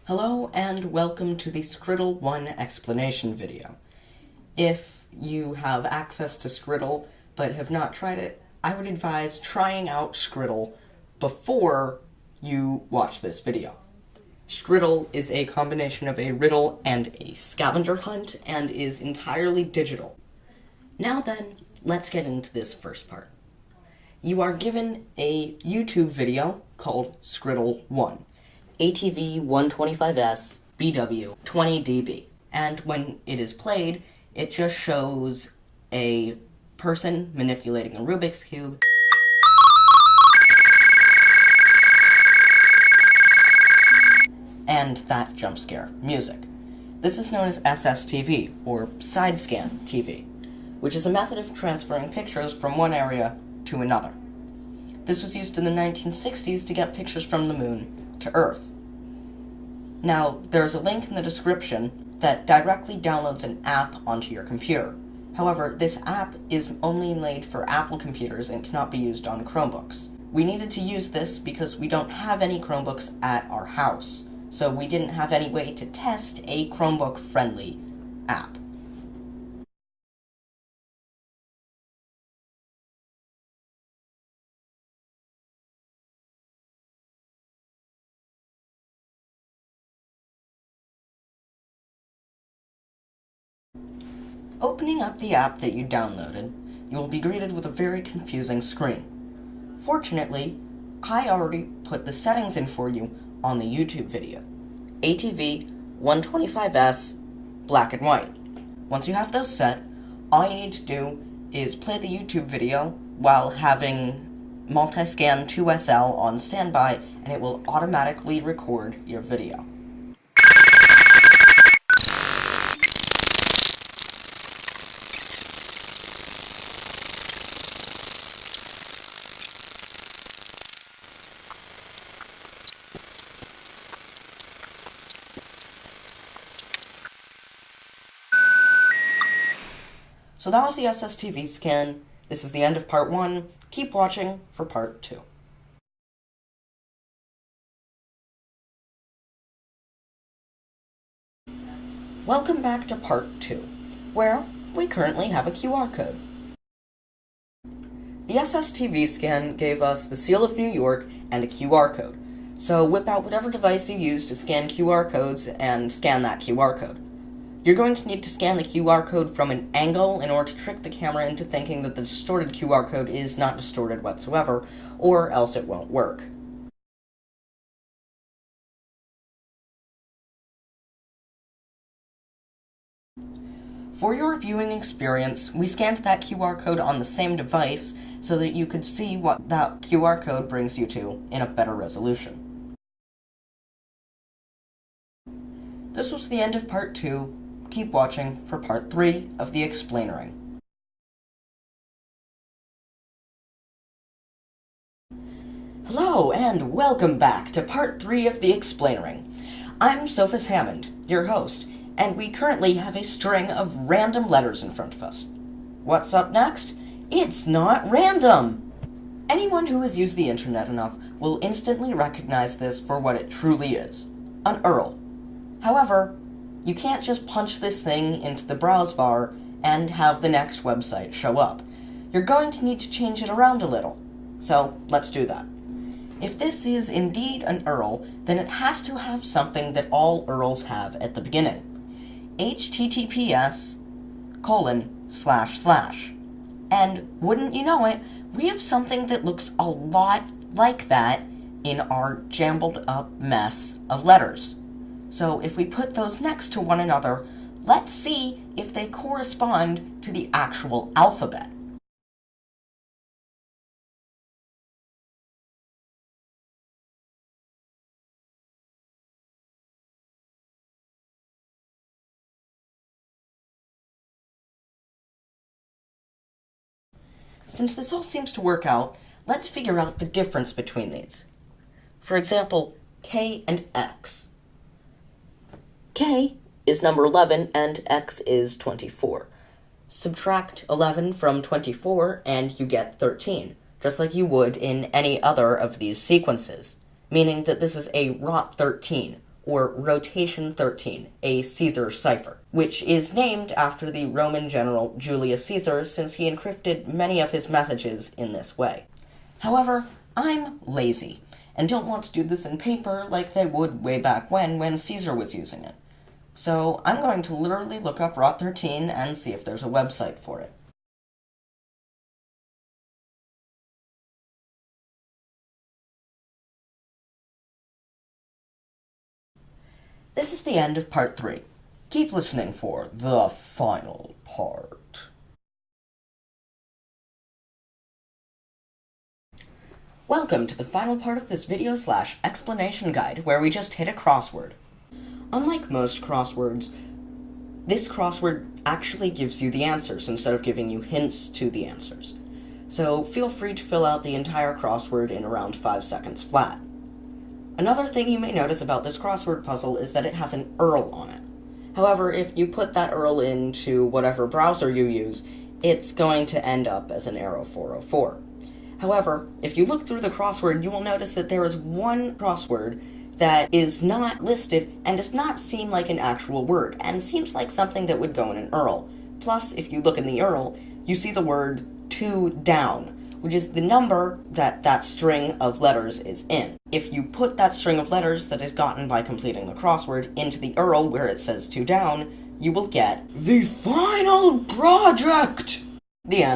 Hello and welcome to the Skriddle 1 explanation video. If you have access to Skriddle but have not tried it, I would advise trying out Skriddle before you watch this video. Skriddle is a combination of a riddle and a scavenger hunt and is entirely digital. Now then, let's get into this first part. You are given a YouTube video called Skriddle 1. ATV 125S BW 20dB. And when it is played, it just shows a person manipulating a Rubik's Cube and that jump scare music. This is known as SSTV, or side scan TV, which is a method of transferring pictures from one area to another. This was used in the 1960s to get pictures from the moon to Earth. Now, there's a link in the description that directly downloads an app onto your computer. However, this app is only made for Apple computers and cannot be used on Chromebooks. We needed to use this because we don't have any Chromebooks at our house, so we didn't have any way to test a Chromebook-friendly app. Opening up the app that you downloaded, you will be greeted with a very confusing screen. Fortunately, I already put the settings in for you on the YouTube video. ATV 125S black and white. Once you have those set, all you need to do is play the YouTube video while having Multiscan 2SL on standby, and it will automatically record your video. So that was the SSTV scan. This is the end of part 1. Keep watching for part 2. Welcome back to part 2, where we currently have a QR code. The SSTV scan gave us the Seal of New York and a QR code. So whip out whatever device you use to scan QR codes and scan that QR code. You're going to need to scan the QR code from an angle in order to trick the camera into thinking that the distorted QR code is not distorted whatsoever, or else it won't work. For your viewing experience, we scanned that QR code on the same device so that you could see what that QR code brings you to in a better resolution. This was the end of part 2. Keep watching for part 3 of the explainering. Hello, and welcome back to part 3 of the explainering. I'm Sophus Hammond, your host, and we currently have a string of random letters in front of us. What's up next? It's not random! Anyone who has used the internet enough will instantly recognize this for what it truly is, an URL. However, you can't just punch this thing into the browse bar and have the next website show up. You're going to need to change it around a little. So, let's do that. If this is indeed an URL, then it has to have something that all URLs have at the beginning. HTTPS://. And wouldn't you know it, we have something that looks a lot like that in our jumbled up mess of letters. So if we put those next to one another, let's see if they correspond to the actual alphabet. Since this all seems to work out, let's figure out the difference between these. For example, K and X. K is number 11 and X is 24. Subtract 11 from 24 and you get 13, just like you would in any other of these sequences, meaning that this is a rot 13, or rotation 13, a Caesar cipher, which is named after the Roman general Julius Caesar since he encrypted many of his messages in this way. However, I'm lazy, and don't want to do this in paper like they would way back when Caesar was using it. So I'm going to literally look up Rot 13 and see if there's a website for it. This is the end of part 3. Keep listening for the final part. Welcome to the final part of this video/explanation guide, where we just hit a crossword. Unlike most crosswords, this crossword actually gives you the answers instead of giving you hints to the answers. So feel free to fill out the entire crossword in around 5 seconds flat. Another thing you may notice about this crossword puzzle is that it has an URL on it. However, if you put that URL into whatever browser you use, it's going to end up as an arrow 404. However, if you look through the crossword, you will notice that there is one crossword that is not listed and does not seem like an actual word, and seems like something that would go in an URL. Plus, if you look in the URL, you see the word 2 down, which is the number that string of letters is in. If you put that string of letters that is gotten by completing the crossword into the URL where it says 2 down, you will get the final project! The end.